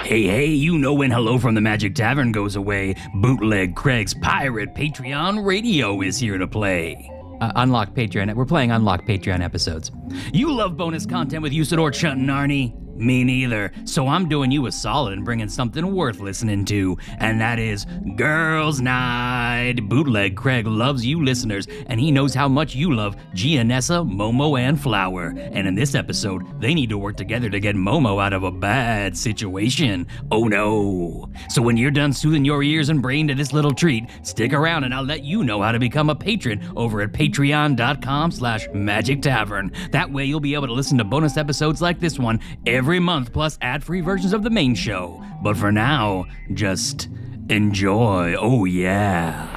Hey, you know when Hello from the Magic Tavern goes away, Bootleg Craig's Pirate Patreon Radio is here to play. Unlock Patreon. We're playing Unlock Patreon episodes. You love bonus content with Usador, Chunt, and Arnie? Me neither. So I'm doing you a solid and bringing something worth listening to, and that is Girls Night. Bootleg Craig loves you listeners, and he knows how much you love Gianessa, Momo, and Flower. And in this episode, they need to work together to get Momo out of a bad situation. Oh no. So when you're done soothing your ears and brain to this little treat, stick around and I'll let you know how to become a patron over at patreon.com/Magic Tavern. That way you'll be able to listen to bonus episodes like this one every month, plus ad-free versions of the main show. But for now, just enjoy. Oh yeah.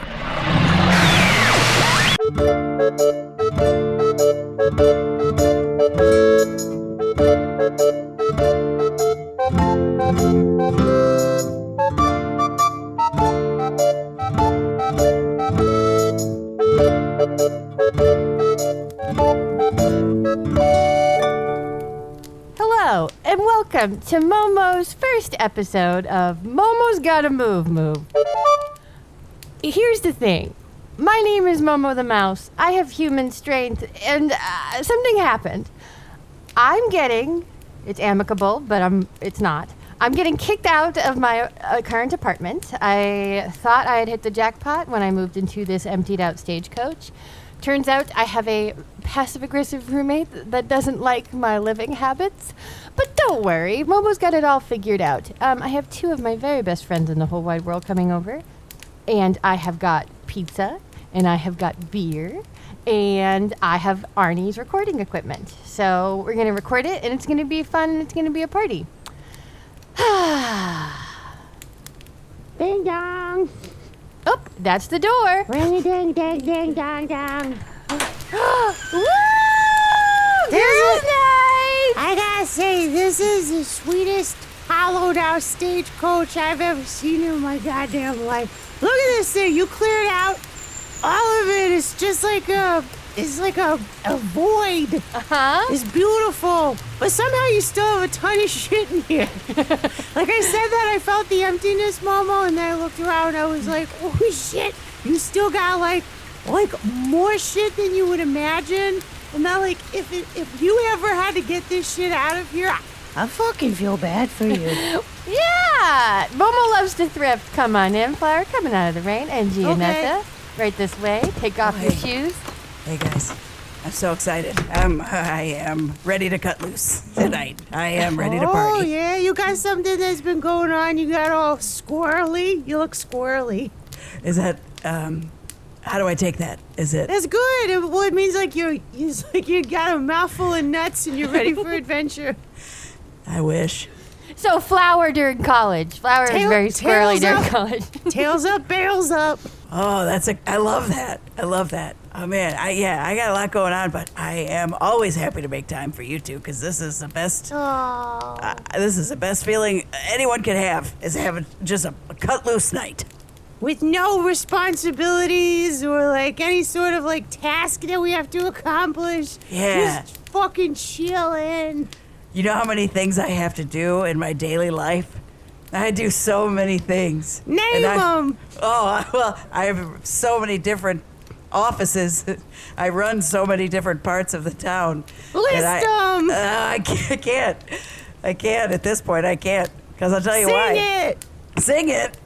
Hello, and welcome to Momo's first episode of Momo's Gotta Move. Here's the thing. My name is Momo the Mouse. I have human strength, and something happened. It's amicable, but it's not. I'm getting kicked out of my current apartment. I thought I had hit the jackpot when I moved into this emptied out stagecoach. Turns out I have a passive-aggressive roommate that doesn't like my living habits. But don't worry, Momo's got it all figured out. I have two of my very best friends in the whole wide world coming over. And I have got pizza, and I have got beer, and I have Arnie's recording equipment. So we're going to record it, and it's going to be fun, and it's going to be a party. Ding dong. Oh, that's the door. Ring ding ding ding dong dong. Woo! This is nice. I gotta say, this is the sweetest hollowed out stagecoach I've ever seen in my goddamn life. Look at this thing. You cleared out all of it. It's just like a void. It's beautiful. But somehow you still have a ton of shit in here. Like I said that, I felt the emptiness, Momo, and then I looked around and I was like, oh shit, you still got like more shit than you would imagine. And now like, if you ever had to get this shit out of here, I fucking feel bad for you. Yeah, Momo loves to thrift. Come on in, Flower, coming out of the rain. And Gianessa, right this way. Take off your shoes. Hey guys, I'm so excited. I am ready to cut loose tonight. I am ready to party. Oh yeah, you got something that's been going on. You got all squirrely. You look squirrely. Is that, how do I take that? Is it? That's good. It means like you got a mouthful of nuts and you're ready for adventure. I wish. So Flower during college. Flower is very squirrely during college. Tails up, barrels up. Oh, I love that. I love that. Oh man, I got a lot going on, but I am always happy to make time for you two, because this is the best. This is the best feeling anyone can have, is having just a cut loose night. With no responsibilities or like any sort of like task that we have to accomplish. Yeah. Just fucking chilling. You know how many things I have to do in my daily life? I do so many things. Name them. Well, I have so many different offices. I run so many different parts of the town. List them. I can't. I can't at this point. I can't. Because I'll tell you why. Sing it.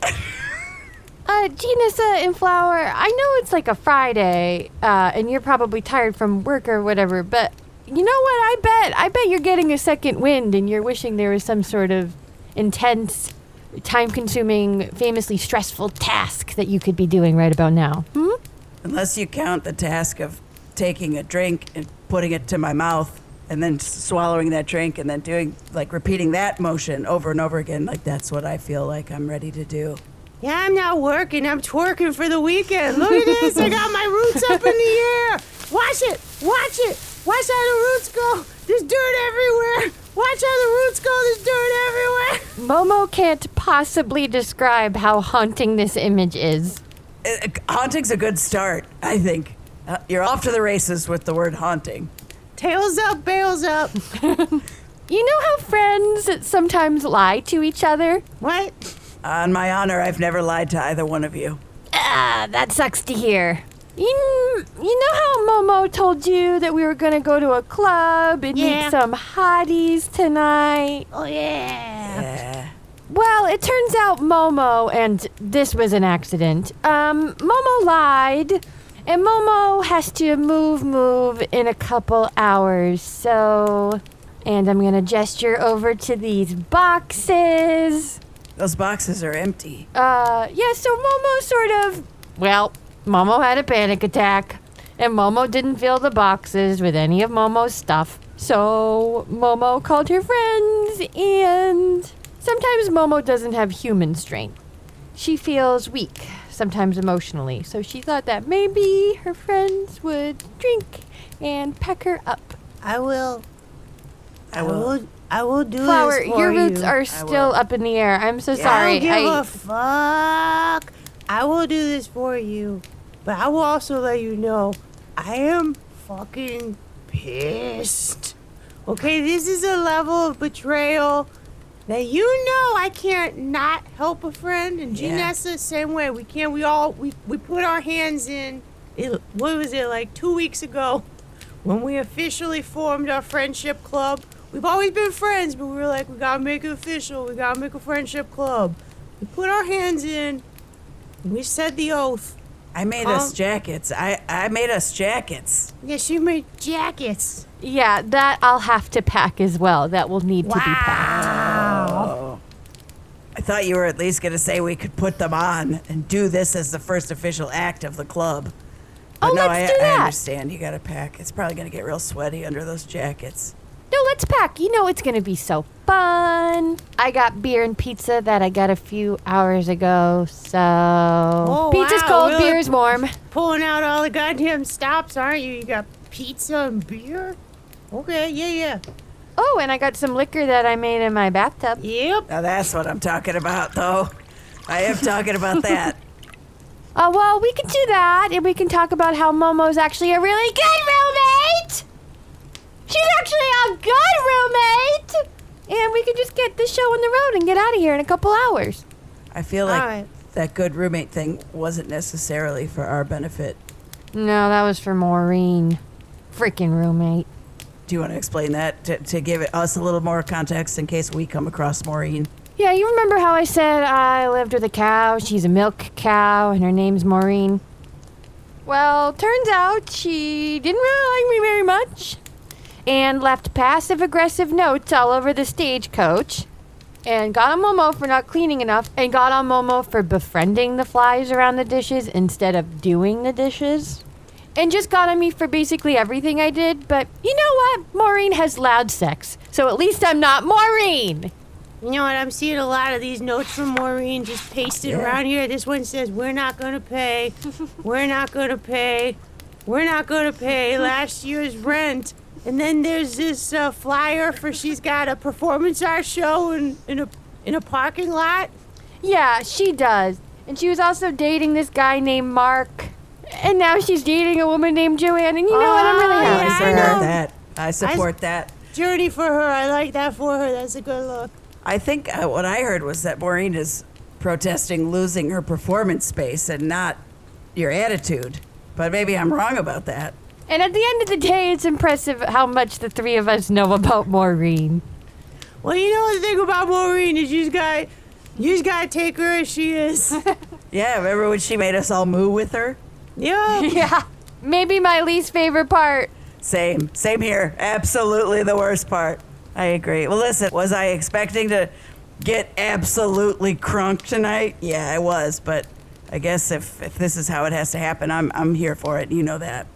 Gianessa and Flower, I know it's like a Friday, and you're probably tired from work or whatever, but you know what? I bet you're getting a second wind and you're wishing there was some sort of intense, time-consuming, famously stressful task that you could be doing right about now. Unless you count the task of taking a drink and putting it to my mouth and then swallowing that drink and then doing, like, repeating that motion over and over again. Like, that's what I feel like I'm ready to do. Yeah, I'm not working. I'm twerking for the weekend. Look at this. I got my roots up in the air. Watch it. Watch it. Watch how the roots go. There's dirt everywhere. Watch how the roots go. There's dirt everywhere. Momo can't possibly describe how haunting this image is. Haunting's a good start, I think. You're off to the races with the word haunting. Tails up, bails up. You know how friends sometimes lie to each other? What? On my honor, I've never lied to either one of you. Ah, that sucks to hear. You know how Momo told you that we were going to go to a club and Yeah. meet some hotties tonight? Oh, yeah. Yeah. Well, it turns out Momo, and this was an accident, Momo lied, and Momo has to move in a couple hours, so... And I'm going to gesture over to these boxes. Those boxes are empty. Yeah, so Momo sort of... Well, Momo had a panic attack, and Momo didn't fill the boxes with any of Momo's stuff. So Momo called her friends, and sometimes Momo doesn't have human strength. She feels weak, sometimes emotionally, so she thought that maybe her friends would drink and peck her up. I will do Flower, this for your roots you. are still up in the air. I'm so I sorry. don't give a fuck. I will do this for you. But I will also let you know, I am fucking pissed. Okay, this is a level of betrayal that you know I can't not help a friend. And Yeah. Gianessa, same way. We can't, we put our hands in, what was it, like 2 weeks ago, when we officially formed our friendship club. We've always been friends, but we were like, we gotta make it official. We gotta make a friendship club. We put our hands in, and we said the oath. I made us jackets. I made us jackets. Yeah, she made jackets. Yeah, that I'll have to pack as well. That will need to be packed. Oh. I thought you were at least going to say we could put them on and do this as the first official act of the club. But Oh, no, let's do I that. understand. You got to pack. It's probably going to get real sweaty under those jackets. No, let's pack. You know it's going to be so fun. I got beer and pizza that I got a few hours ago, so... Pizza's wow, cold, really? beer's warm. Pulling out all the goddamn stops, aren't you? You got pizza and beer? Okay, yeah. Oh, and I got some liquor that I made in my bathtub. Yep. Now that's what I'm talking about, though. I am talking about that. Well, we can do that, and we can talk about how Momo's actually a really good roommate! She's actually a good roommate! And we can just get this show on the road and get out of here in a couple hours. I feel like All right. that good roommate thing wasn't necessarily for our benefit. No, that was for Maureen. Freaking roommate. Do you want to explain that to give us a little more context in case we come across Maureen? Yeah, you remember how I said I lived with a cow? She's a milk cow, and her name's Maureen. Well, turns out she didn't really like me very much, and left passive-aggressive notes all over the stagecoach, and got on Momo for not cleaning enough, and got on Momo for befriending the flies around the dishes instead of doing the dishes. And just got on me for basically everything I did, but you know what? Maureen has loud sex, so at least I'm not Maureen! You know what? I'm seeing a lot of these notes from Maureen just pasted around here. This one says, we're not going to pay. We're not going to pay. We're not going to pay last year's rent. And then there's this flyer for she's got a performance art show in a parking lot. Yeah, she does. And she was also dating this guy named Mark. And now she's dating a woman named Joanne. And you know what? I'm really yeah, happy I for I know. her. support that. I support that. Journey for her. I like that for her. That's a good look. I think what I heard was that Maureen is protesting losing her performance space and not your attitude. But maybe I'm wrong about that. And at the end of the day, it's impressive how much the three of us know about Maureen. Well, you know the thing about Maureen is you just gotta take her as she is. Yeah, remember when she made us all moo with her? Yeah. Yeah, maybe my least favorite part. Same here. Absolutely the worst part. I agree. Well, listen, was I expecting to get absolutely crunk tonight? Yeah, I was, but I guess if this is how it has to happen, I'm here for it. You know that.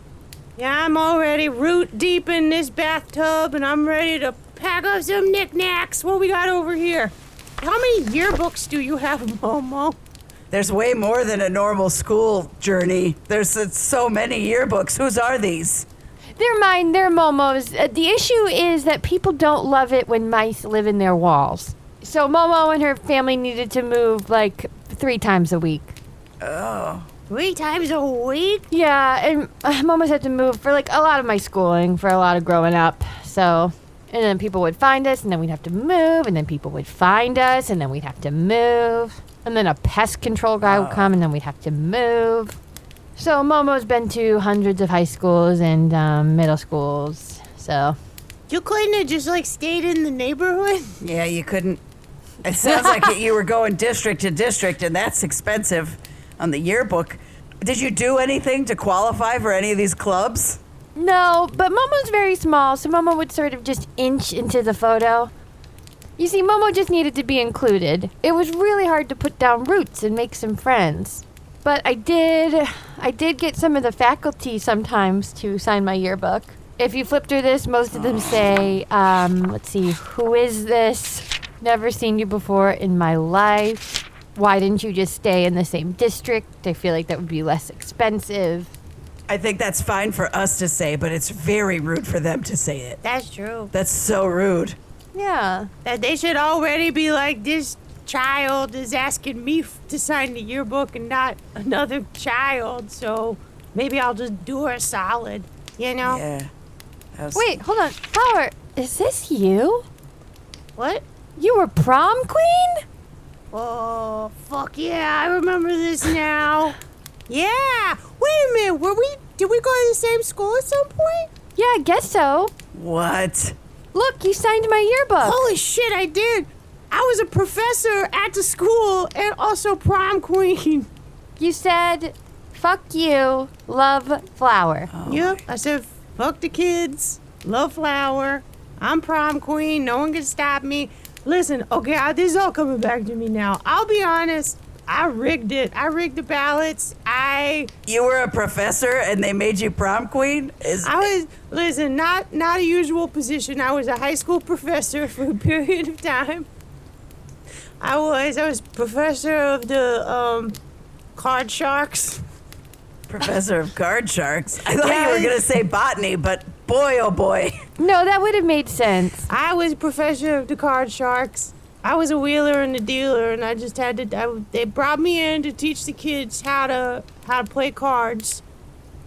Yeah, I'm already root deep in this bathtub, and I'm ready to pack up some knickknacks. What we got over here? How many yearbooks do you have, Momo? There's way more than a normal school journey. There's so many yearbooks. Whose are these? They're mine, they're Momo's. The issue is that people don't love it when mice live in their walls. So Momo and her family needed to move like 3 times a week. Oh. 3 times a week? Yeah, and Momo's had to move for like a lot of my schooling, for a lot of growing up. So And then people would find us, and then we'd have to move, and then people would find us, and then we'd have to move. And then a pest control guy would come, and then we'd have to move. So Momo's been to hundreds of high schools and middle schools, so... You couldn't have just, like, stayed in the neighborhood? Yeah, you couldn't. It sounds like you were going district to district, and that's expensive on the yearbook. Did you do anything to qualify for any of these clubs? No, but Momo's very small, so Momo would sort of just inch into the photo. You see, Momo just needed to be included. It was really hard to put down roots and make some friends. But I did get some of the faculty sometimes to sign my yearbook. If you flip through this, most of them say, let's see, who is this? Never seen you before in my life. Why didn't you just stay in the same district? I feel like that would be less expensive. I think that's fine for us to say, but it's very rude for them to say it. That's true. That's so rude. Yeah. That they should already be like, this child is asking me to sign the yearbook and not another child, so maybe I'll just do her a solid, you know? Yeah. Wait, hold on. Flower, is this you? What? You were prom queen? Oh, fuck yeah, I remember this now. Yeah! Wait a minute, did we go to the same school at some point? Yeah, I guess so. What? Look, you signed my yearbook. Holy shit, I did! I was a professor at the school and also prom queen. You said, fuck you, love Flower. Yep, I said, fuck the kids, love Flower, I'm prom queen, no one can stop me. Listen, okay, this is all coming back to me now. I'll be honest, I rigged it. I rigged the ballots. You were a professor and they made you prom queen? Listen, not a usual position. I was a high school professor for a period of time. I was professor of the card sharks. Professor of card sharks? I thought you were going to say botany, but boy, oh boy. No, that would have made sense. I was professor of the card sharks. I was a wheeler and a dealer, and I just had to. They brought me in to teach the kids how to play cards,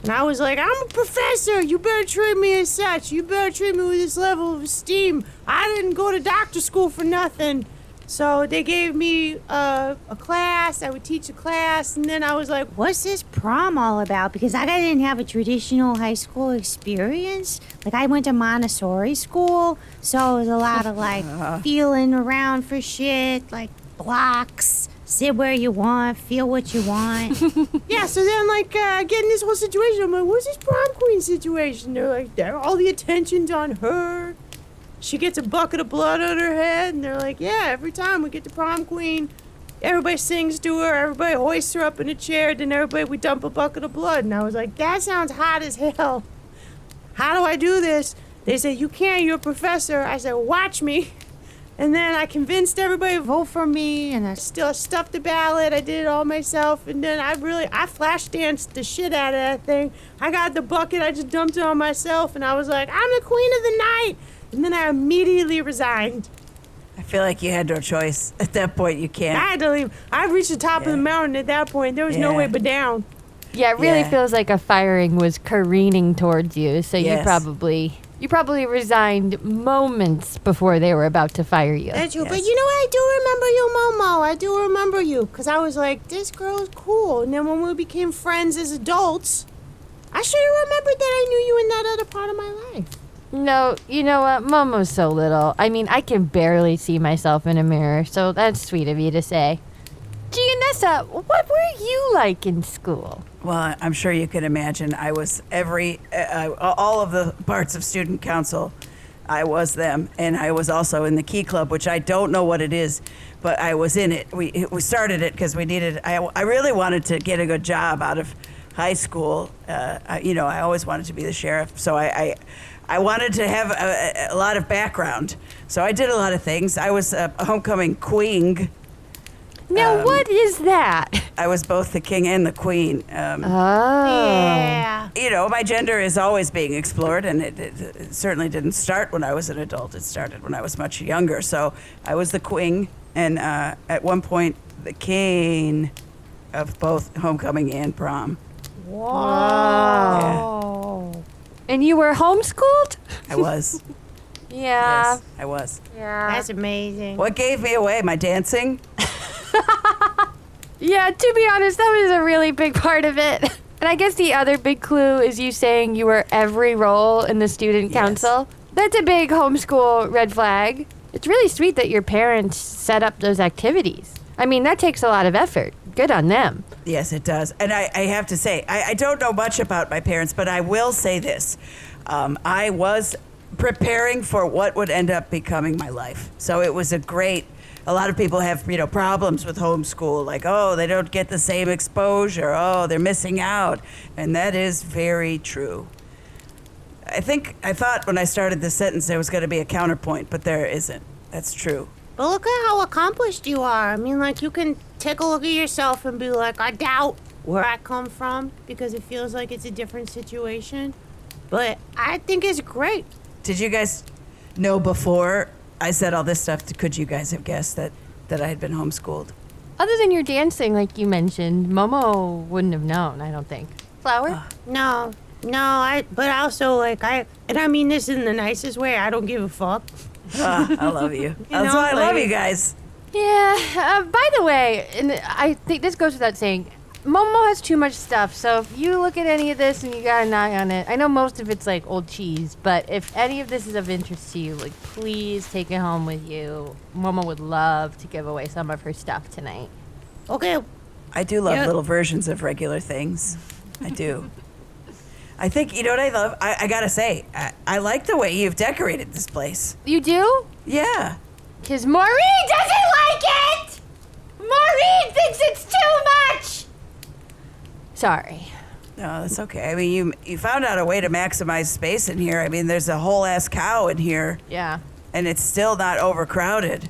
and I was like, "I'm a professor. You better treat me as such. You better treat me with this level of esteem. I didn't go to doctor school for nothing." So they gave me a class. I would teach a class, and then I was like, What's this prom all about? Because I didn't have a traditional high school experience. Like, I went to Montessori school, so it was a lot of, like, feeling around for shit, like blocks, sit where you want, feel what you want. yeah. So then, like, getting this whole situation, I'm like, what's this prom queen situation? They're like, all the attention's on her. She gets a bucket of blood on her head, and they're like, yeah, every time we get to prom queen, everybody sings to her, everybody hoists her up in a chair, then we dump a bucket of blood. And I was like, that sounds hot as hell. How do I do this? They said, you can't, you're a professor. I said, watch me. And then I convinced everybody to vote for me, and I still stuffed the ballot. I did it all myself, and then I flash danced the shit out of that thing. I got the bucket, I just dumped it on myself, and I was like, I'm the queen of the night. And then I immediately resigned. I feel like you had no choice. At that point, you can't. I had to leave. I reached the top of the mountain at that point. There was no way but down. Yeah, it really feels like a firing was careening towards you, so you probably resigned moments before they were about to fire you. That's true. But you know what? I do remember you, Momo. I do remember you. Because I was like, this girl's cool. And then when we became friends as adults, I should have remembered that I knew you in that other part of my life. No, you know what? Momo's so little. I mean, I can barely see myself in a mirror, so that's sweet of you to say. Gianessa, what were you like in school? Well, I'm sure you can imagine. I was all of the parts of student council. I was them, and I was also in the Key Club, which I don't know what it is, but I was in it. We started it because we needed. I really wanted to get a good job out of high school. I always wanted to be the sheriff, so I wanted to have a lot of background. So I did a lot of things. I was a homecoming queen. Now, what is that? I was both the king and the queen. Yeah. My gender is always being explored, and it certainly didn't start when I was an adult. It started when I was much younger. So I was the queen, and at one point, the king of both homecoming and prom. Wow. Yeah. And you were homeschooled? I was. Yeah. Yes, I was. Yeah. That's amazing. What gave me away? My dancing? Yeah, to be honest, that was a really big part of it. And I guess the other big clue is you saying you were every role in the student Yes. council. That's a big homeschool red flag. It's really sweet that your parents set up those activities. I mean, that takes a lot of effort. Good on them. Yes, it does. And I have to say, I don't know much about my parents, but I will say this. I was preparing for what would end up becoming my life. So it was a lot of people have, problems with homeschool, like, oh, they don't get the same exposure. Oh, they're missing out. And that is very true. I thought when I started this sentence there was going to be a counterpoint, but there isn't. That's true. But look at how accomplished you are. I mean, like, you can take a look at yourself and be like, I doubt where I come from because it feels like it's a different situation. But I think it's great. Did you guys know before I said all this stuff, could you guys have guessed that I had been homeschooled? Other than your dancing, like you mentioned, Momo wouldn't have known, I don't think. Flower? No, but also, like, and I mean this in the nicest way, I don't give a fuck. I love you. That's know, why I love like- you guys. Yeah, by the way, and I think this goes without saying, Momo has too much stuff, so if you look at any of this and you got an eye on it, I know most of it's like old cheese, but if any of this is of interest to you, like, please take it home with you. Momo would love to give away some of her stuff tonight. Okay, I do love Yeah. little versions of regular things. I do. I think, you know what I love? I gotta say, I like the way you've decorated this place. You do? Yeah. Because Maureen doesn't like it! Maureen thinks it's too much! Sorry. No, that's okay. I mean, you found out a way to maximize space in here. I mean, there's a whole ass cow in here, Yeah. and it's still not overcrowded.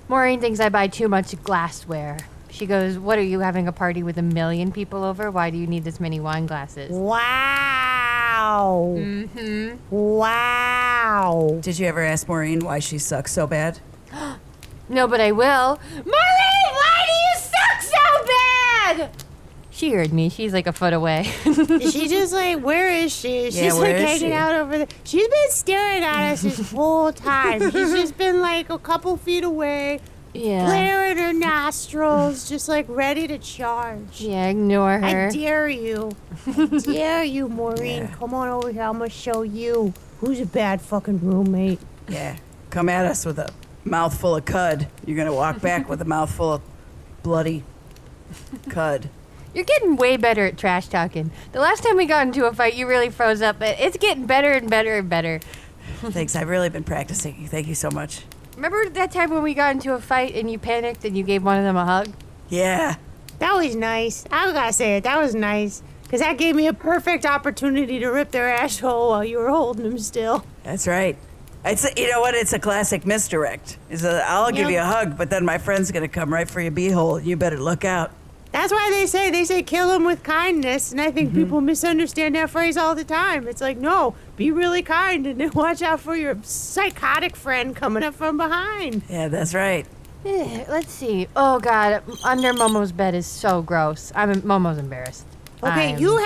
Maureen thinks I buy too much glassware. She goes, what are you, having a party with 1 million people over? Why do you need this many wine glasses? wow. Mm-hmm. Wow. Did you ever ask Maureen why she sucks so bad? No, but I will. Maureen, why do you suck so bad? She heard me. She's like a foot away. She just like, where is she? She's where like is hanging she? out over there. She's been staring at us this whole time. She's just been like a couple feet away, Yeah. flaring her nostrils, just like ready to charge. Yeah, ignore her. I dare you. I dare you, Maureen. Yeah. Come on over here. I'm going to show you who's a bad fucking roommate. Yeah. Come at us with a mouthful of cud. You're gonna walk back with a mouthful of bloody cud. You're getting way better at trash talking. The last time we got into a fight, you really froze up, but it's getting better and better and better. Thanks. I've really been practicing. Thank you so much. Remember that time when we got into a fight and you panicked and you gave one of them a hug? Yeah. That was nice. I gotta say it. That was nice. Because that gave me a perfect opportunity to rip their asshole while you were holding them still. That's right. You know what? It's a classic misdirect. I'll give you a hug, but then my friend's gonna come right for your beehole. You better look out. That's why they say kill them with kindness. And I think people misunderstand that phrase all the time. It's like, no, be really kind and then watch out for your psychotic friend coming up from behind. Yeah, that's right. Let's see. Oh, God. Under Momo's bed is so gross. Momo's embarrassed. Okay, you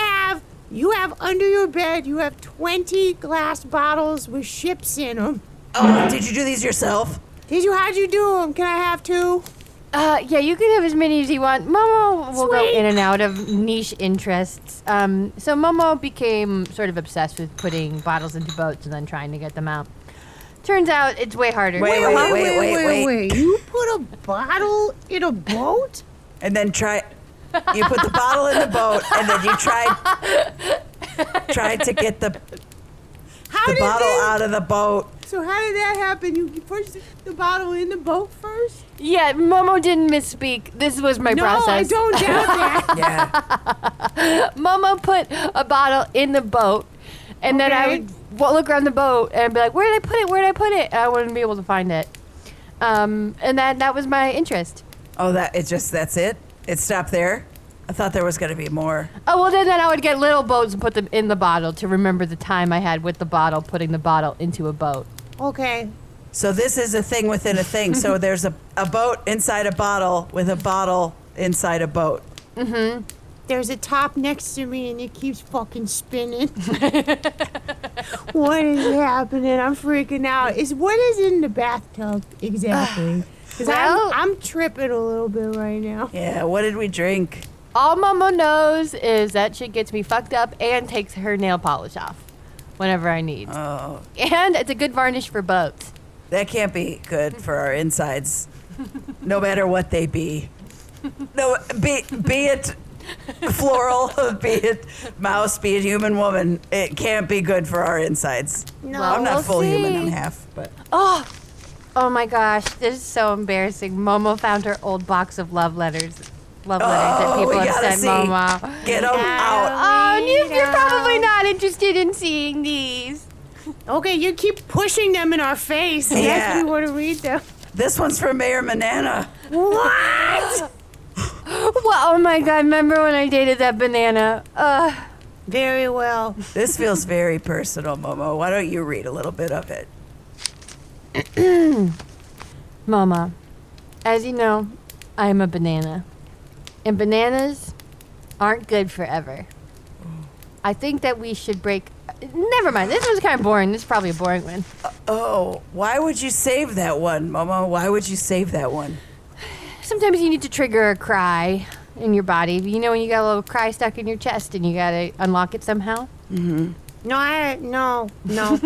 have under your bed, you have 20 glass bottles with ships in them. Oh, did you do these yourself? How'd you do them? Can I have 2? Yeah, you can have as many as you want. Momo will go Sweet. in and out of niche interests. So Momo became sort of obsessed with putting bottles into boats and then trying to get them out. Turns out it's way harder. Wait. You put a bottle in a boat? And then you put the bottle in the boat, and then you tried to get the bottle out of the boat. So how did that happen? You pushed the bottle in the boat first? Yeah, Momo didn't misspeak. This was my process. No, I don't doubt that. Yeah. Momo put a bottle in the boat, and then I Okay. would look around the boat and be like, "Where did I put it? Where did I put it?" And I wouldn't be able to find it. And that was my interest. Oh, that's it? It stopped there? I thought there was going to be more. Oh, well, then I would get little boats and put them in the bottle to remember the time I had with the bottle, putting the bottle into a boat. Okay. So this is a thing within a thing. So there's a boat inside a bottle with a bottle inside a boat. There's a top next to me and it keeps fucking spinning. What is happening? I'm freaking out. What is in the bathtub exactly? Because Well- I'm tripping a little bit right now. Yeah, what did we drink? All Momo knows is that shit gets me fucked up and takes her nail polish off whenever I need. Oh, And it's a good varnish for boats. that can't be good for our insides, no matter what they be. No, be it floral, be it mouse, be it human woman, it can't be good for our insides. No, Well, I'm not we'll full human, see. I'm half, but Oh my gosh, this is so embarrassing. Momo found her old box of love letters that Oh, people we have gotta sent see. Momo. get them out. Oh, you're Read probably 'em. not interested in seeing these. Okay, you keep pushing them in our face. Yeah. Yes, we want to read them. This one's for Mayor Manana. What? Well, oh my god, remember when I dated that banana? Very well. This feels very personal, Momo. Why don't you read a little bit of it? Mama, as you know, I am a banana. And bananas aren't good forever. I think that we should break... Never mind, this was kind of boring. This is probably a boring one. Oh, why would you save that one, Momo? Why would you save that one? Sometimes you need to trigger a cry in your body. You know when you got a little cry stuck in your chest and you gotta unlock it somehow? No. No. No.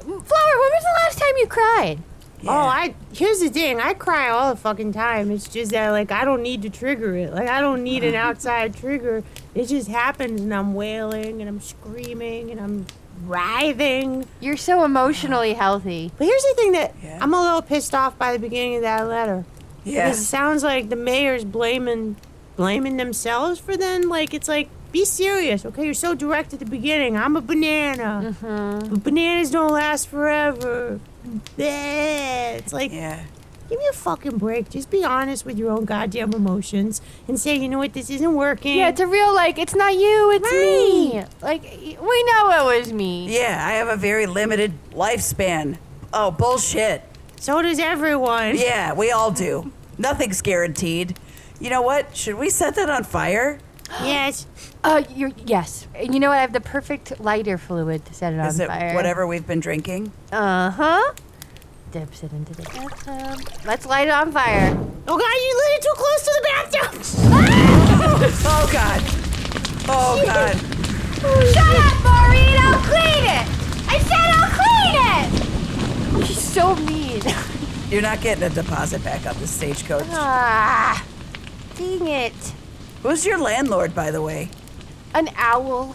Flower, when was the last time you cried? Yeah. Here's the thing. I cry all the fucking time. It's just that, like, I don't need to trigger it. Like, I don't need an outside trigger. It just happens, and I'm wailing, and I'm screaming, and I'm writhing. You're so emotionally healthy. But here's the thing that Yeah. I'm a little pissed off by the beginning of that letter. Yeah. Because it sounds like the mayor's blaming themselves for then. Like, it's like, be serious, okay? You're so direct at the beginning. I'm a banana. But bananas don't last forever. Bleh. It's like, Yeah. give me a fucking break. Just be honest with your own goddamn emotions and say, you know what, this isn't working. Yeah, it's a real, like, it's not you, it's me. Like, we know it was me. Yeah, I have a very limited lifespan. Oh, bullshit. So does everyone. Yeah, we all do. Nothing's guaranteed. You know what? Should we set that on fire? Yes. Yes. And you know what? I have the perfect lighter fluid to set it Is on it fire. whatever we've been drinking? Uh-huh. Dips it into the bathtub. Let's light it on fire. Oh, God, you lit it too close to the bathtub. Oh, God. Oh, God. Shut up, Maureen! I'll clean it! I said I'll clean it! She's so mean. You're not getting a deposit back on the stagecoach. Ah, dang it. Who's your landlord, by the way? An owl.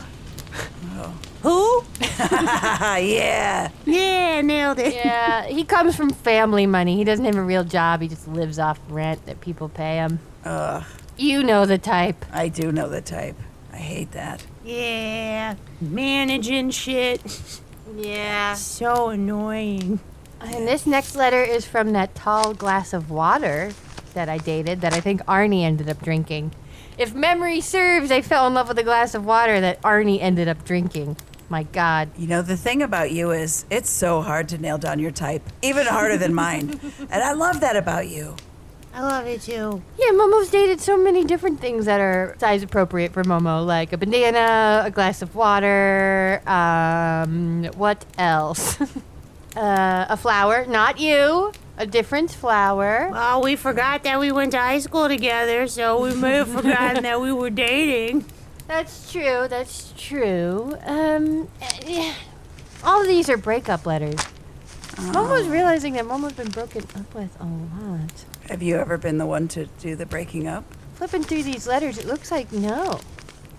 Who? Yeah. Yeah, nailed it. Yeah, he comes from family money. He doesn't have a real job. He just lives off rent that people pay him. You know the type. I do know the type. I hate that. Yeah. Managing shit. Yeah. So annoying. And this next letter is from that tall glass of water that I dated that I think Arnie ended up drinking. If memory serves, I fell in love with a glass of water that Arnie ended up drinking. My God. You know, the thing about you is it's so hard to nail down your type, even harder than mine. And I love that about you. I love it too. Yeah, Momo's dated so many different things that are size appropriate for Momo, like a banana, a glass of water, what else? A flower, not you, a different flower. Well, we forgot that we went to high school together, so we may have forgotten that we were dating. That's true, that's true. All of these are breakup letters. Momo's realizing that Momo's been broken up with a lot. Have you ever been the one to do the breaking up? Flipping through these letters, it looks like no.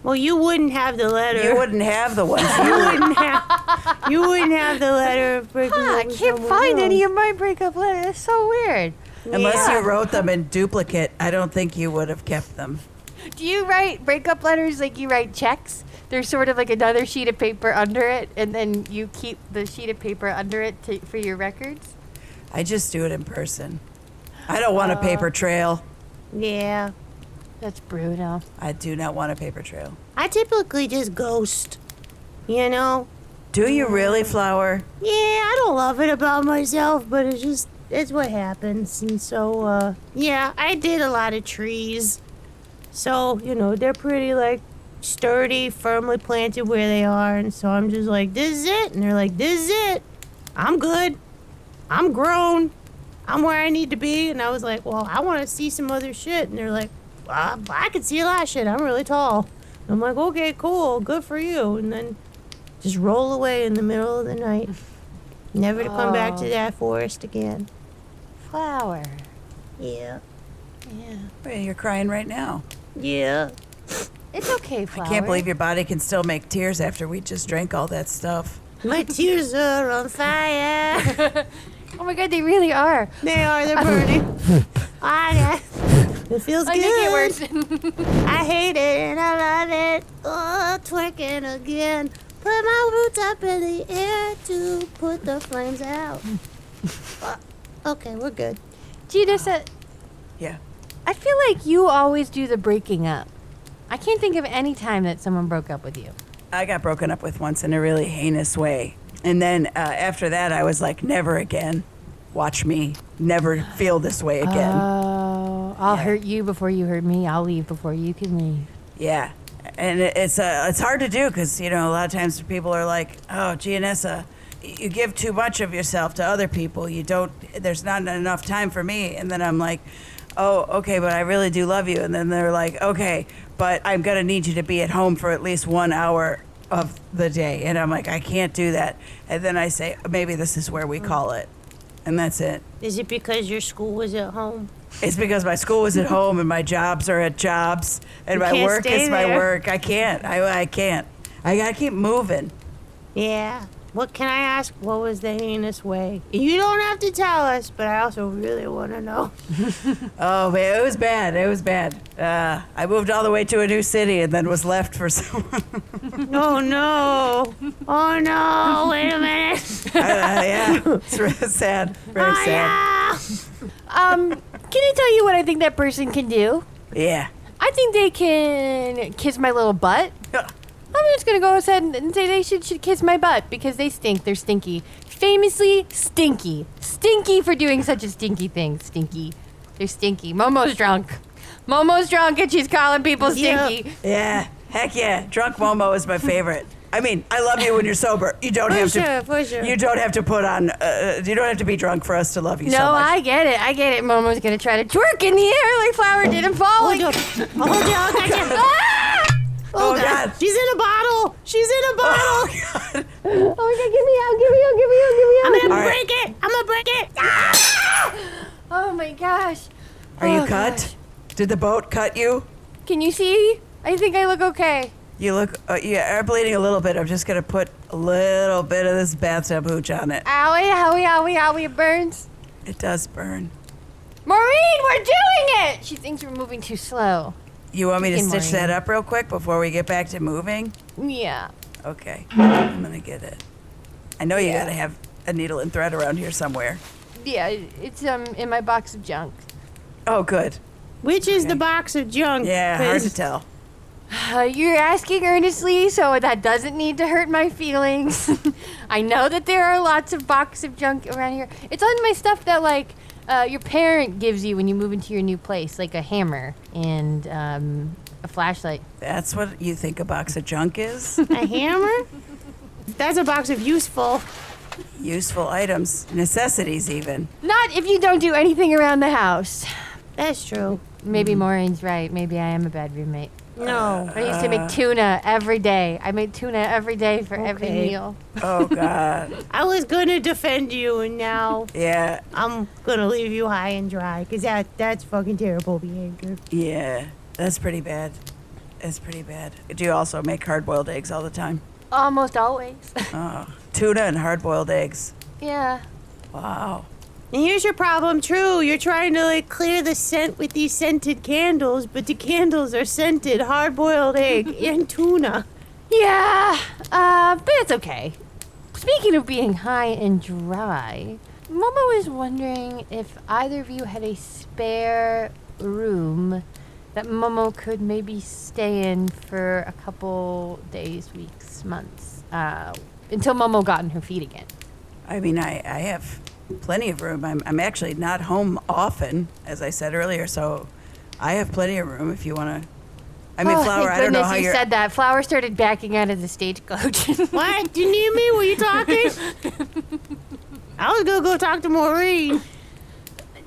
Well, you wouldn't have the letter. You wouldn't have the ones. You wouldn't have the letter of breaking up I with can't someone find else. any of my breakup letters. That's so weird. Unless Yeah. you wrote them in duplicate, I don't think you would have kept them. Do you write breakup letters like you write checks? There's sort of like another sheet of paper under it, and then you keep the sheet of paper under it for your records? I just do it in person. I don't want a paper trail. Yeah. That's brutal. I do not want a paper trail. I typically just ghost. You know? Do you really, Flower? Yeah, I don't love it about myself, but it's what happens. And so, yeah, I did a lot of trees. So, you know, they're pretty, like, sturdy, firmly planted where they are. And so I'm just like, this is it. And they're like, this is it. I'm good. I'm grown. I'm where I need to be. And I was like, well, I want to see some other shit. And they're like, I can see a lot of shit. I'm really tall. And I'm like, okay, cool. Good for you. And then just roll away in the middle of the night. Never to come back to that forest again. Flower. Yeah. Yeah. Wait, you're crying right now. Yeah. It's okay, Flower. I can't believe your body can still make tears after we just drank all that stuff. My tears are on fire. Oh my god, they really are. They are. They're burning. It feels I good. think it works. I hate it and I love it. Oh, twerking again. Put my roots up in the air to put the flames out. Okay, we're good. Gianessa, Yeah. I feel like you always do the breaking up. I can't think of any time that someone broke up with you. I got broken up with once in a really heinous way. And then after that, I was like, never again. Watch me never feel this way again. Oh, I'll hurt you before you hurt me. I'll leave before you can leave. Yeah. And it's hard to do because, a lot of times people are like, oh, Gianessa, you give too much of yourself to other people. There's not enough time for me. And then I'm like, oh, okay, but I really do love you. And then they're like, okay, but I'm going to need you to be at home for at least 1 hour of the day. And I'm like, I can't do that. And then I say, maybe this is where we call it. And that's it. Is it because your school was at home? It's because my school is at home and my jobs are at jobs and You my can't work stay is my there. work. I can't. I can't. I got to keep moving. Yeah. What can I ask? What was the heinous way? You don't have to tell us, but I also really want to know. Oh, man, it was bad. It was bad. I moved all the way to a new city and then was left for someone. Oh, no. Oh, no. Wait a minute. Yeah, it's really sad. Very sad. Can I tell you what I think that person can do? Yeah. I think they can kiss my little butt. I'm just gonna go ahead and say they should kiss my butt because they stink. They're stinky. Famously stinky. Stinky for doing such a stinky thing. Stinky. They're stinky. Momo's drunk. Momo's drunk and she's calling people stinky. Yeah. Heck yeah. Drunk Momo is my favorite. I mean, I love you when you're sober. You don't have to. For sure. You don't have to put on. You don't have to be drunk for us to love you No, so much. I get it. I get it. Momo's gonna try to twerk in the air like Flower did and fall. Hold on. Hold on. I'll catch you. Ah! Oh, God. She's in a bottle. She's in a bottle. Oh my god, give me out, give me out, give me out, give me out. I'm gonna All right. break it. I'm gonna break it. Ah! Oh my gosh. Are you Oh, cut? gosh. Did the boat cut you? Can you see? I think I look okay. You look. You are bleeding a little bit. I'm just gonna put a little bit of this bathtub hooch on it. Owie, owie, owie, owie, it burns. It does burn. Maureen, we're doing it! She thinks we're moving too slow. You want me to Freaking stitch Maureen. that up real quick before we get back to moving? Yeah. Okay. I'm gonna get it. I know you gotta have a needle and thread around here somewhere. Yeah, it's in my box of junk. Oh, good. Which is Okay. the box of junk? Yeah, hard to 'Cause tell. You're asking earnestly, so that doesn't need to hurt my feelings. I know that there are lots of boxes of junk around here. It's on my stuff that, like, your parent gives you when you move into your new place, like a hammer and a flashlight. That's what you think a box of junk is? A hammer? That's a box of useful. Useful items, necessities even. Not if you don't do anything around the house. That's true. Maybe Maureen's right. Maybe I am a bad roommate. No. I used to make tuna every day. I made tuna every day for every Okay. meal. Oh, God. I was gonna defend you, and now Yeah, I'm gonna leave you high and dry, because that's fucking terrible behavior. yeah. That's pretty bad. That's pretty bad. Do you also make hard-boiled eggs all the time? Almost always. Oh, tuna and hard-boiled eggs. Yeah. Wow. And here's your problem, true. You're trying to, like, clear the scent with these scented candles, but the candles are scented hard-boiled egg and tuna. Yeah, but it's okay. Speaking of being high and dry, Momo is wondering if either of you had a spare room that Momo could maybe stay in for a couple days, weeks, months, until Momo got on her feet again. I mean, I have plenty of room. I'm actually not home often, as I said earlier, so I have plenty of room if you want to I mean, Flower, thank I don't know goodness how you you're... said that. Flower started backing out of the stagecoach. What? Do you need me? Were you talking? I was gonna go talk to Maureen.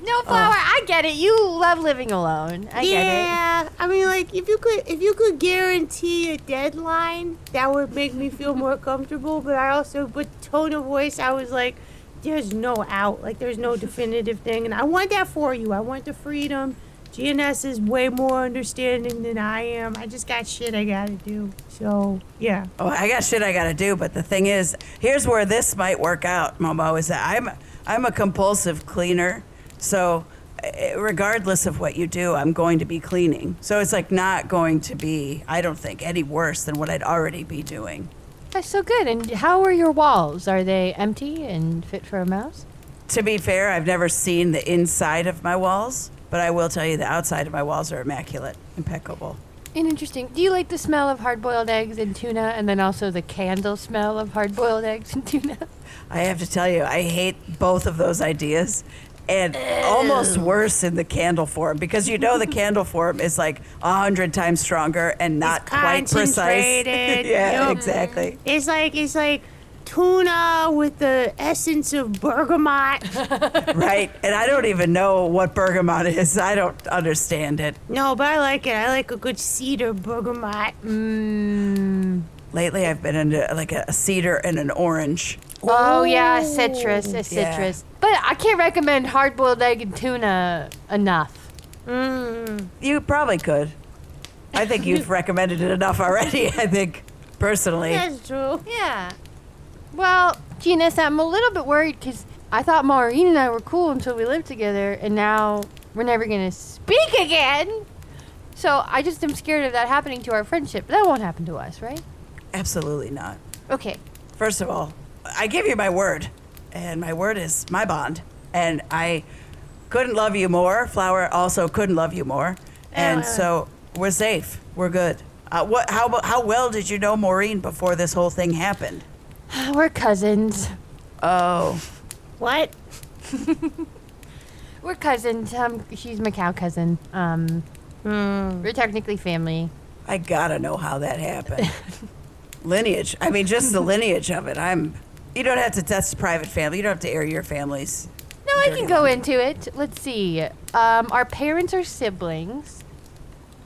No, Flower, I get it. You love living alone. I get Yeah, I mean, like if you could guarantee a deadline, that would make me feel more comfortable. But I also, with tone of voice, I was like, there's no out, like there's no definitive thing, and I want that for you. I want the freedom. Gianessa is way more understanding than I am. I just got shit I gotta do. So yeah. Oh, I got shit I gotta do, but the thing is, here's where this might work out, Momo, is that I'm a compulsive cleaner, so regardless of what you do, I'm going to be cleaning. So it's like not going to be, I don't think, any worse than what I'd already be doing. That's so good. And how are your walls? Are they empty and fit for a mouse? To be fair, I've never seen the inside of my walls, but I will tell you the outside of my walls are immaculate, impeccable. And interesting. Do you like the smell of hard-boiled eggs and tuna, and then also the candle smell of hard-boiled eggs and tuna? I have to tell you, I hate both of those ideas. And almost worse in the candle form, because you know the candle form is like 100 times stronger and not quite precise. Concentrated. Yeah, Yup. exactly. It's like tuna with the essence of bergamot. Right. And I don't even know what bergamot is. I don't understand it. No, but I like it. I like a good cedar bergamot. Lately, I've been into like a cedar and an orange. Oh, yeah, a citrus. Yeah. But I can't recommend hard-boiled egg and tuna enough. You probably could. I think you've recommended it enough already, I think, personally. That's true. Yeah. Well, Gianessa, I'm a little bit worried because I thought Maureen and I were cool until we lived together, and now we're never going to speak again. So I just am scared of that happening to our friendship. That won't happen to us, right? Absolutely not. Okay. First of all, I give you my word, and my word is my bond. And I couldn't love you more. Flower also couldn't love you more. And so we're safe. We're good. How well did you know Maureen before this whole thing happened? We're cousins. Oh, What? We're cousins. She's my cow cousin. We're technically family. I gotta know how that happened. Lineage. I mean, just the lineage of it. You don't have to, that's private family. You don't have to air your families. No, I can go into it. Let's see. Our parents are siblings.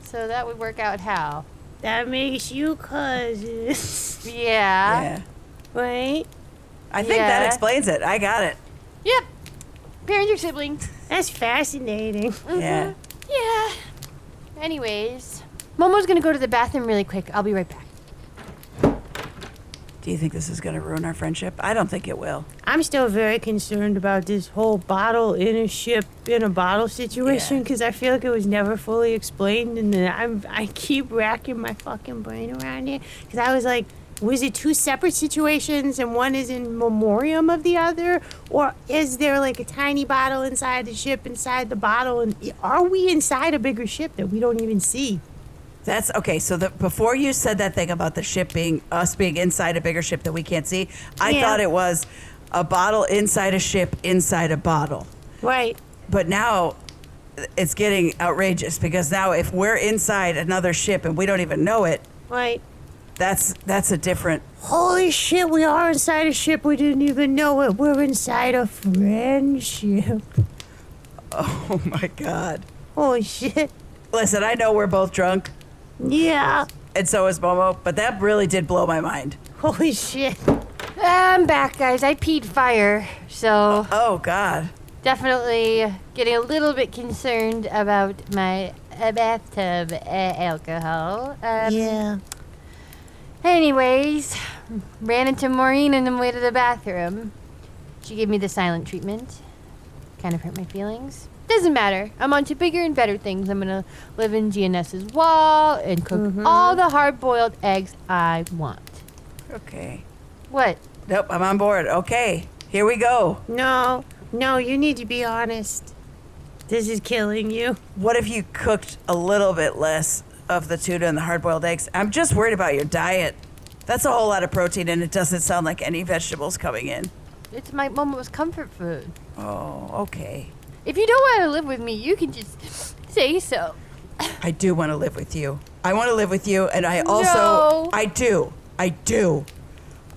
So that would work out how? That makes you cousins. Yeah. Yeah. Right? I think that Yeah. explains it. I got it. Yep. Parents are siblings. That's fascinating. Yeah. Yeah. Anyways, Momo's gonna go to the bathroom really quick. I'll be right back. Do you think this is gonna ruin our friendship? I don't think it will. I'm still very concerned about this whole bottle in a ship in a bottle situation Yeah. because I feel like it was never fully explained, and then I keep racking my fucking brain around it because I was like, was it two separate situations and one is in memoriam of the other, or is there like a tiny bottle inside the ship inside the bottle, and are we inside a bigger ship that we don't even see? That's okay. So before you said that thing about the ship being us being inside a bigger ship that we can't see, I Yeah. thought it was a bottle inside a ship inside a bottle. Right. But now it's getting outrageous because now if we're inside another ship and we don't even know it, Right. that's a different. Holy shit, we are inside a ship. We didn't even know it. We're inside a friendship. Oh my God. Holy shit. Listen, I know we're both drunk, Yeah. and so is Momo, but that really did blow my mind. Holy shit. I'm back, guys. I peed fire, so Oh God. definitely getting a little bit concerned about my bathtub alcohol. Yeah. Anyways, ran into Maureen on the way to the bathroom. She gave me the silent treatment. Kind of hurt my feelings. Doesn't matter. I'm on to bigger and better things. I'm gonna live in Gianessa's wall and cook all the hard-boiled eggs I want. Okay. What? Nope, I'm on board. Okay, here we go. No, you need to be honest. This is killing you. What if you cooked a little bit less of the tuna and the hard-boiled eggs? I'm just worried about your diet. That's a whole lot of protein, and it doesn't sound like any vegetables coming in. It's my Momo's comfort food. Oh, okay. If you don't want to live with me, you can just say so. I do want to live with you. I want to live with you, and I also... No. I do.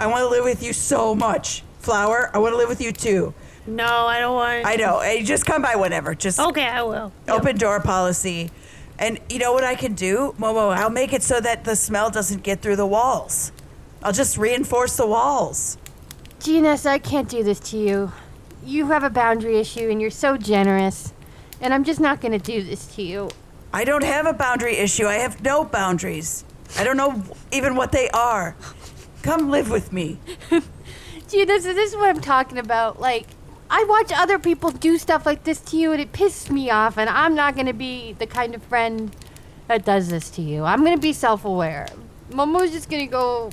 I want to live with you so much. Flower, I want to live with you too. No, I don't want. I know. Hey, just come by whenever. Just Okay, I will. open door policy. And you know what I can do, Momo? I'll make it so that the smell doesn't get through the walls. I'll just reinforce the walls. Gianessa, I can't do this to you. You have a boundary issue and you're so generous. And I'm just not going to do this to you. I don't have a boundary issue. I have no boundaries. I don't know even what they are. Come live with me. Gianessa, this is what I'm talking about. Like, I watch other people do stuff like this to you and it pisses me off. And I'm not going to be the kind of friend that does this to you. I'm going to be self-aware. Momo's just going to go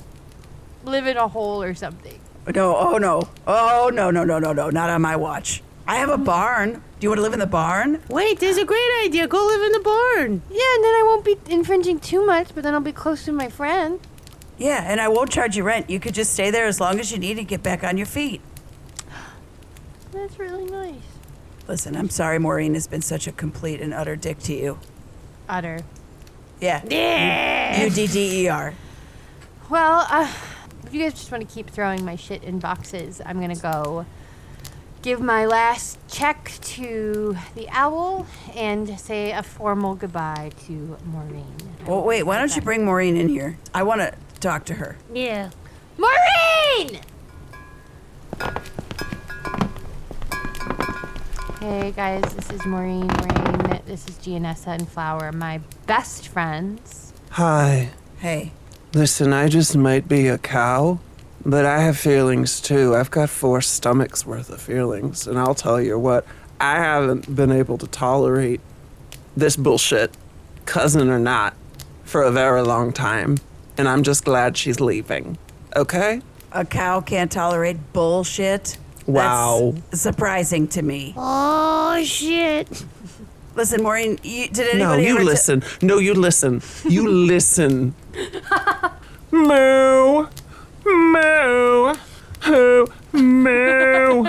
live in a hole or something. No, oh no. Oh, no, not on my watch. I have a barn. Do you want to live in the barn? Wait, there's a great idea. Go live in the barn. Yeah, and then I won't be infringing too much, but then I'll be close to my friend. Yeah, and I won't charge you rent. You could just stay there as long as you need and get back on your feet. That's really nice. Listen, I'm sorry Maureen has been such a complete and utter dick to you. Utter. Yeah. UDDER. Well, if you guys just want to keep throwing my shit in boxes, I'm going to go give my last check to the owl and say a formal goodbye to Maureen. Well, wait, why don't you bring Maureen in here? I want to talk to her. Yeah. Maureen! Hey guys, this is Maureen Rain. This is Gianessa and Flower, my best friends. Hi. Hey. Listen, I just might be a cow, but I have feelings too. I've got 4 stomachs worth of feelings, and I'll tell you what, I haven't been able to tolerate this bullshit, cousin or not, for a very long time, and I'm just glad she's leaving. Okay? A cow can't tolerate bullshit? Wow. That's surprising to me. Oh, shit. Listen, Maureen, did No, anybody you ever listen. No, you listen. You listen. Moo. Moo. Moo. Moo.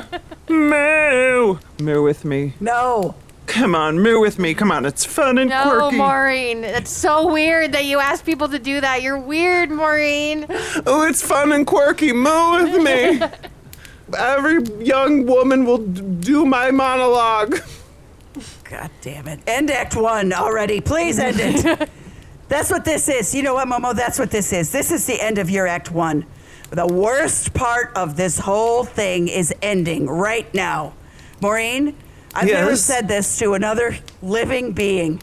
Moo. Moo with me. No. Come on, moo with me. Come on, it's fun and No, quirky. Maureen. That's so weird that you ask people to do that. You're weird, Maureen. Oh, it's fun and quirky. Moo with me. Every young woman will do my monologue. God damn it. End Act 1 already. Please end it. That's what this is. You know what, Momo? That's what this is. This is the end of your Act 1. The worst part of this whole thing is ending right now. Maureen, I've never Yes? said this to another living being,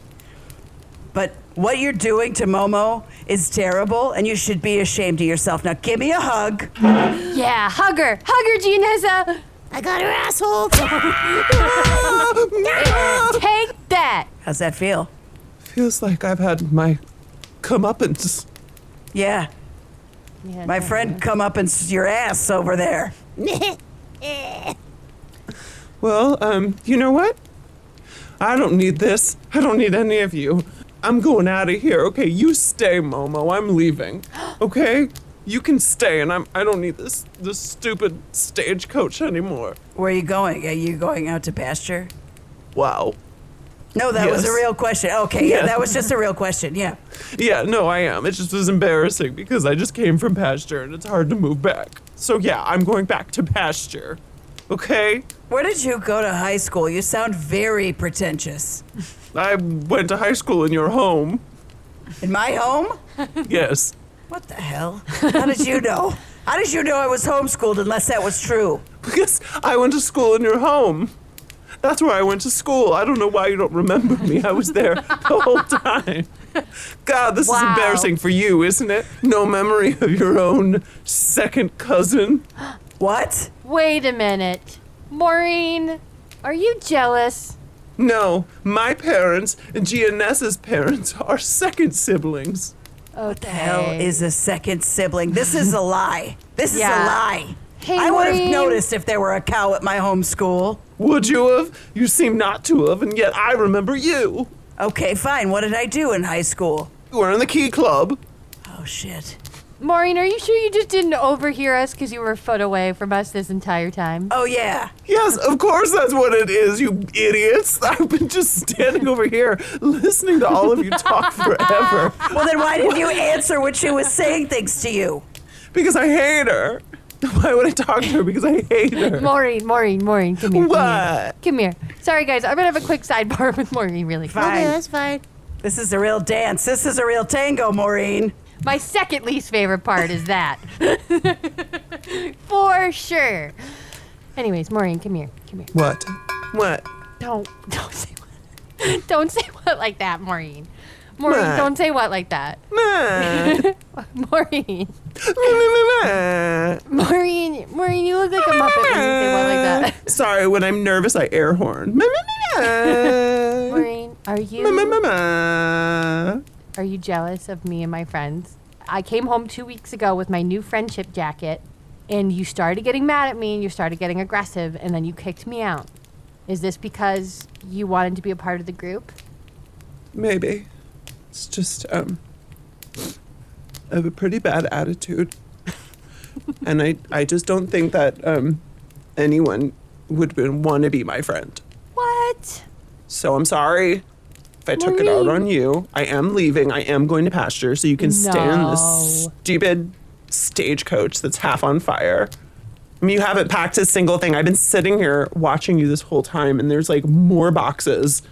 but what you're doing to Momo is terrible, and you should be ashamed of yourself. Now, give me a hug. Yeah, hug her. Hug her, Gianessa. I got her asshole. Take that. How's that feel? Feels like I've had my comeuppance. Yeah, my friend come up and your ass over there. Well, you know what? I don't need this. I don't need any of you. I'm going out of here. Okay, you stay, Momo. I'm leaving. Okay? You can stay, and I don't need this stupid stagecoach anymore. Where are you going? Are you going out to pasture? Wow. No, that was a Yes. real question. Okay, yeah, Yeah. that was just a real question. Yeah. Yeah, no, I am. It just was embarrassing because I just came from pasture and it's hard to move back. So yeah, I'm going back to pasture. Okay? Where did you go to high school? You sound very pretentious. I went to high school in your home. In my home? Yes. What the hell? How did you know? How did you know I was homeschooled unless that was true? Because I went to school in your home. That's where I went to school. I don't know why you don't remember me. I was there the whole time. God, this is Wow. embarrassing for you, isn't it? No memory of your own second cousin? What? Wait a minute. Maureen, are you jealous? No, my parents and Gianessa's parents are second siblings. What The hell is a second sibling? This is a lie. This is Yeah. a lie. Hey, I would have Maureen. noticed if there were a cow at my home school. Would you have? You seem not to have, and yet I remember you. Okay, fine. What did I do in high school? You were in the Key Club. Oh, shit. Maureen, are you sure you just didn't overhear us because you were a foot away from us this entire time? Oh, yeah. Yes, of course that's what it is, you idiots. I've been just standing over here listening to all of you talk forever. Well, then why didn't you answer when she was saying things to you? Because I hate her. Why would I talk to her? Because I hate her. Maureen, come here. What? Come here. Sorry, guys. I'm going to have a quick sidebar with Maureen really quick. Fine. Okay, that's fine. This is a real dance. This is a real tango, Maureen. My second least favorite part is that. For sure. Anyways, Maureen, come here. What? Don't say what. Don't say what like that, Maureen. Maureen, What? don't say what like that. Maureen. Maureen, you look like a muppet when you say what like that. Sorry, when I'm nervous, I air horn. Maureen, are you jealous of me and my friends? I came home 2 weeks ago with my new friendship jacket, and you started getting mad at me, and you started getting aggressive, and then you kicked me out. Is this because you wanted to be a part of the group? Maybe. It's just, I have a pretty bad attitude. And I just don't think that anyone would want to be my friend. What? So I'm sorry if I took it out on you. I am leaving. I am going to pasture so you can stay in this stupid stagecoach that's half on fire. I mean, you haven't packed a single thing. I've been sitting here watching you this whole time, and there's like more boxes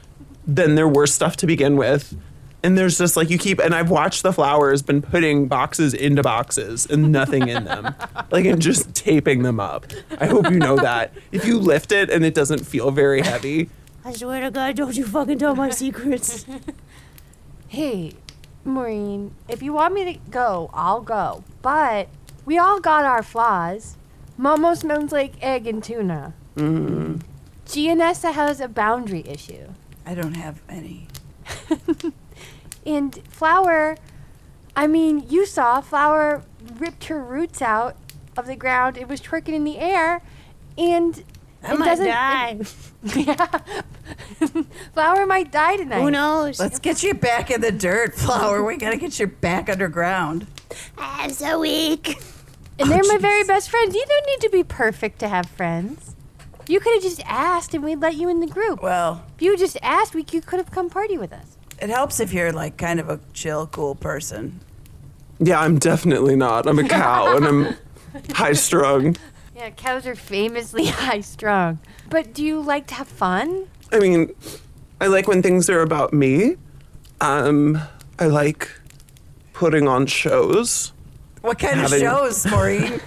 than there were stuff to begin with. And there's just like and I've watched the flowers been putting boxes into boxes and nothing in them. Like, and just taping them up. I hope you know that. If you lift it and it doesn't feel very heavy. I swear to God, don't you fucking tell my secrets. Hey, Maureen, if you want me to go, I'll go. But we all got our flaws. Momo smells like egg and tuna. Gianessa has a boundary issue. I don't have any. And Flower, I mean, you saw Flower ripped her roots out of the ground. It was twerking in the air, and I might die. Yeah. Flower might die tonight. Who knows? Let's get you back in the dirt, Flower. We gotta get you back underground. I'm so weak. And they're my very best friends. You don't need to be perfect to have friends. You could have just asked, and we'd let you in the group. Well, If you just asked, you could have come party with us. it helps if you're like kind of a chill, cool person. Yeah, I'm definitely not. I'm a cow and I'm high strung. Yeah, cows are famously high strung. But do you like to have fun? I mean, I like when things are about me. I like putting on shows. What kind of Having- shows, Maureen?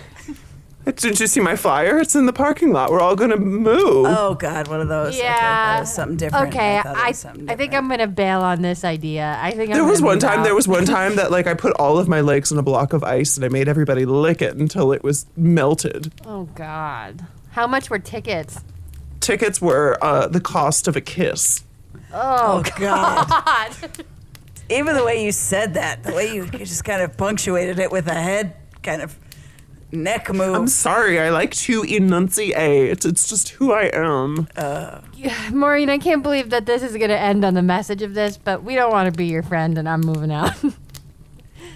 Didn't you see my flyer? It's in the parking lot. We're all gonna move. Oh God, one of those. Okay, Yeah. that was something different. Okay, thought it was something I think different. I'm gonna bail on this idea. I think There I'm was gonna one move time. out. There was one time that like I put all of my legs in a block of ice and I made everybody lick it until it was melted. Oh God. How much were tickets? Tickets were the cost of a kiss. Oh, God. God. Even the way you said that, the way you just kind of punctuated it with a head kind of neck move. I'm sorry. I like to enunciate. It's just who I am. Maureen, I can't believe that this is gonna end on the message of this, but we don't want to be your friend, and I'm moving out.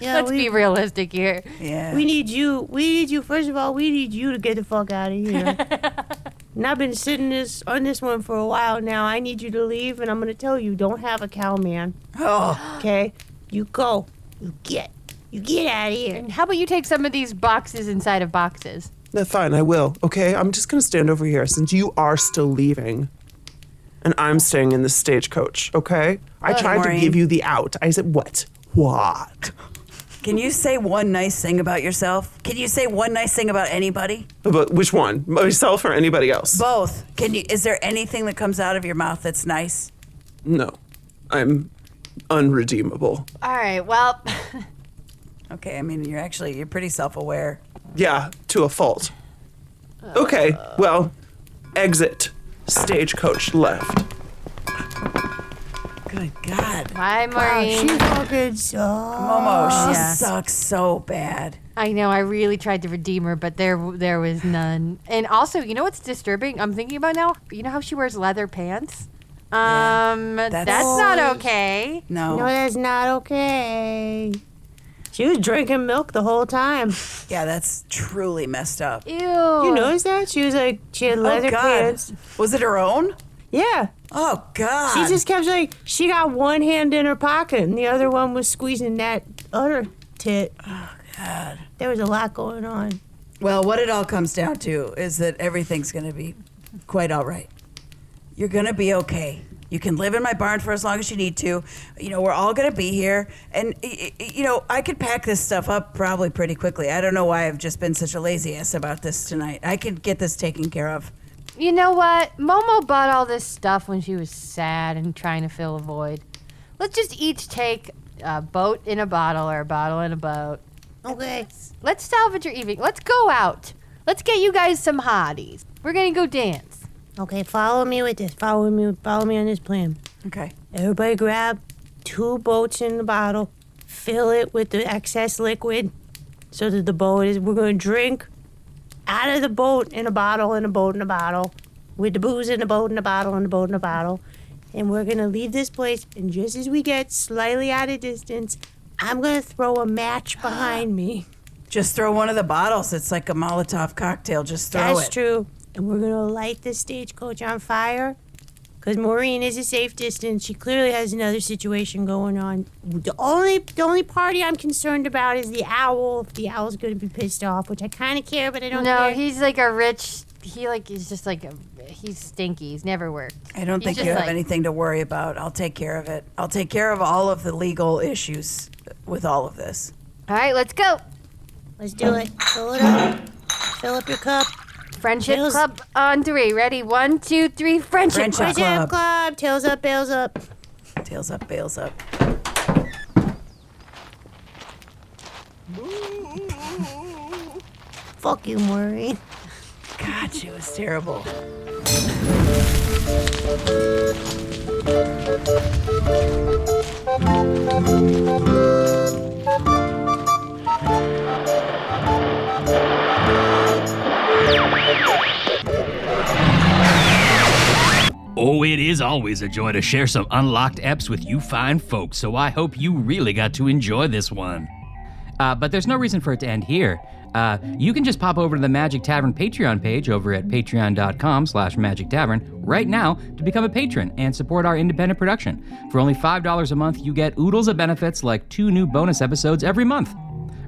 Yeah, Let's be realistic here. Yeah. We need you. First of all, we need you to get the fuck out of here. And I've been sitting on this one for a while now. I need you to leave, and I'm gonna tell you, don't have a cow, man. Oh, Okay? You go. You get out of here. And how about you take some of these boxes inside of boxes? That's fine. I will. Okay. I'm just gonna stand over here since you are still leaving, and I'm staying in the stagecoach. Okay. I tried Maureen. to give you the out. I said what? What? can you say one nice thing about yourself? Can you say one nice thing about anybody? But which one? Myself or anybody else? Both. Can you? Is there anything that comes out of your mouth that's nice? No. I'm unredeemable. All right, well, Okay, I mean you're pretty self-aware. Yeah, to a fault. Okay, well, exit. Stagecoach left. Good God, bye, She Maureen. fucking sucks. Momo, she Yeah. sucks so bad. I know, I really tried to redeem her, but there was none. And also, you know what's disturbing? I'm thinking about now. You know how she wears leather pants? Yeah, That's that's- not okay. No. No, that's not okay. She was drinking milk the whole time. Yeah, that's truly messed up. Ew. You notice that? She was like, she had leather pants. Was it her own? Yeah. Oh, God. She just kept like, she got one hand in her pocket and the other one was squeezing that other tit. Oh, God. There was a lot going on. Well, what it all comes down to is that everything's going to be quite all right. You're going to be okay. You can live in my barn for as long as you need to. You know, we're all going to be here. And, you know, I could pack this stuff up probably pretty quickly. I don't know why I've just been such a lazy ass about this tonight. I can get this taken care of. You know what? Momo bought all this stuff when she was sad and trying to fill a void. Let's just each take a boat in a bottle or a bottle in a boat. Okay. Let's salvage your evening. Let's go out. Let's get you guys some hotties. We're going to go dance. Okay, follow me with this. Follow me on this plan. Okay. Everybody grab 2 boats in the bottle. Fill it with the excess liquid so that the boat is... We're going to drink out of the boat in a bottle, in a boat, in a bottle. With the booze in the boat, in a bottle, in the boat, in a bottle. And we're going to leave this place. And just as we get slightly out of distance, I'm going to throw a match behind me. Just throw one of the bottles. It's like a Molotov cocktail. Just throw it. That's true. And we're going to light the stagecoach on fire. Because Maureen is a safe distance. She clearly has another situation going on. The only party I'm concerned about is the owl. If the owl's going to be pissed off, which I kind of care, but I don't care. No, he's like a rich... He's just like he's stinky. He's never worked. I don't think you have anything to worry about. I'll take care of it. I'll take care of all of the legal issues with all of this. All right, let's go. Let's do it. Fill it up. Fill up your cup. Friendship Club on 3. Ready? 1, 2, 3. Friendship Club. Tails up, bails up. Tails up, bails up. Fuck you, Maureen. God, she was terrible. Oh, it is always a joy to share some unlocked eps with you fine folks, so I hope you really got to enjoy this one. But there's no reason for it to end here. You can just pop over to the Magic Tavern Patreon page over at patreon.com/Magic Tavern right now to become a patron and support our independent production. For only $5 a month, you get oodles of benefits like 2 new bonus episodes every month.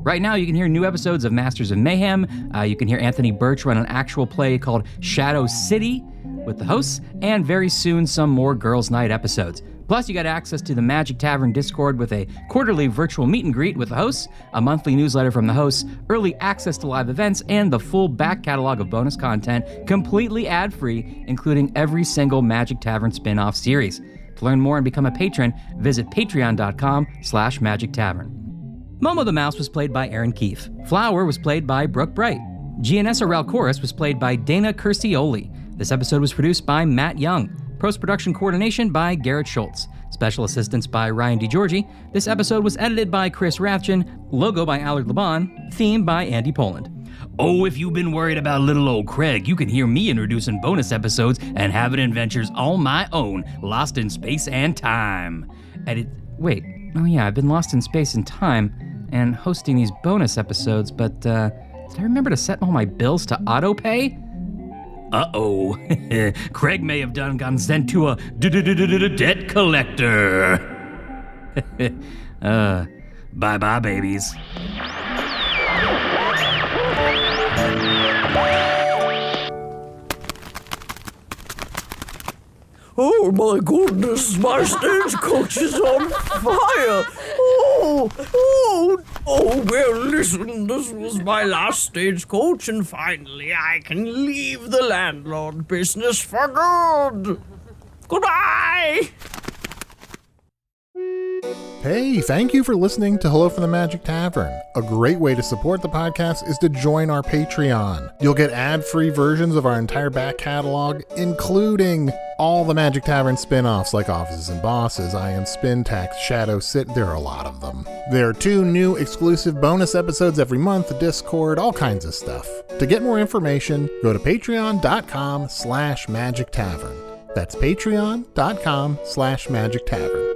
Right now, you can hear new episodes of Masters of Mayhem. You can hear Anthony Birch run an actual play called Shadow City with the hosts, and very soon some more Girls' Night episodes. Plus, you got access to the Magic Tavern Discord with a quarterly virtual meet and greet with the hosts, a monthly newsletter from the hosts, early access to live events, and the full back catalog of bonus content, completely ad-free, including every single Magic Tavern spin-off series. To learn more and become a patron, visit patreon.com/Magic Tavern. Momo the Mouse was played by Erin Keif. Flower was played by Brooke Breit. Gianessa Relkorus was played by Dana Quercioli. This episode was produced by Matt Young. Post-production coordination by Garrett Schultz. Special assistance by Ryan DiGiorgi. This episode was edited by Chris Rathjen. Logo by Allard Laban. Theme by Andy Poland. Oh, if you've been worried about little old Craig, you can hear me introducing bonus episodes and having adventures all my own, lost in space and time. I've been lost in space and time and hosting these bonus episodes, but did I remember to set all my bills to auto-pay? Uh-oh. Craig may have gotten sent to a debt collector. Bye-bye, babies. Oh my goodness, my stagecoach is on fire! Well, listen, this was my last stagecoach, and finally I can leave the landlord business for good! Goodbye! Hey, thank you for listening to Hello from the Magic Tavern. A great way to support the podcast is to join our Patreon. You'll get ad-free versions of our entire back catalog, including all the Magic Tavern spin-offs like Offices and Bosses, I Am Spin Tax, Shadow Sit, there are a lot of them. There are 2 new exclusive bonus episodes every month, Discord, all kinds of stuff. To get more information, go to patreon.com/Magic Tavern. That's patreon.com/Magic Tavern.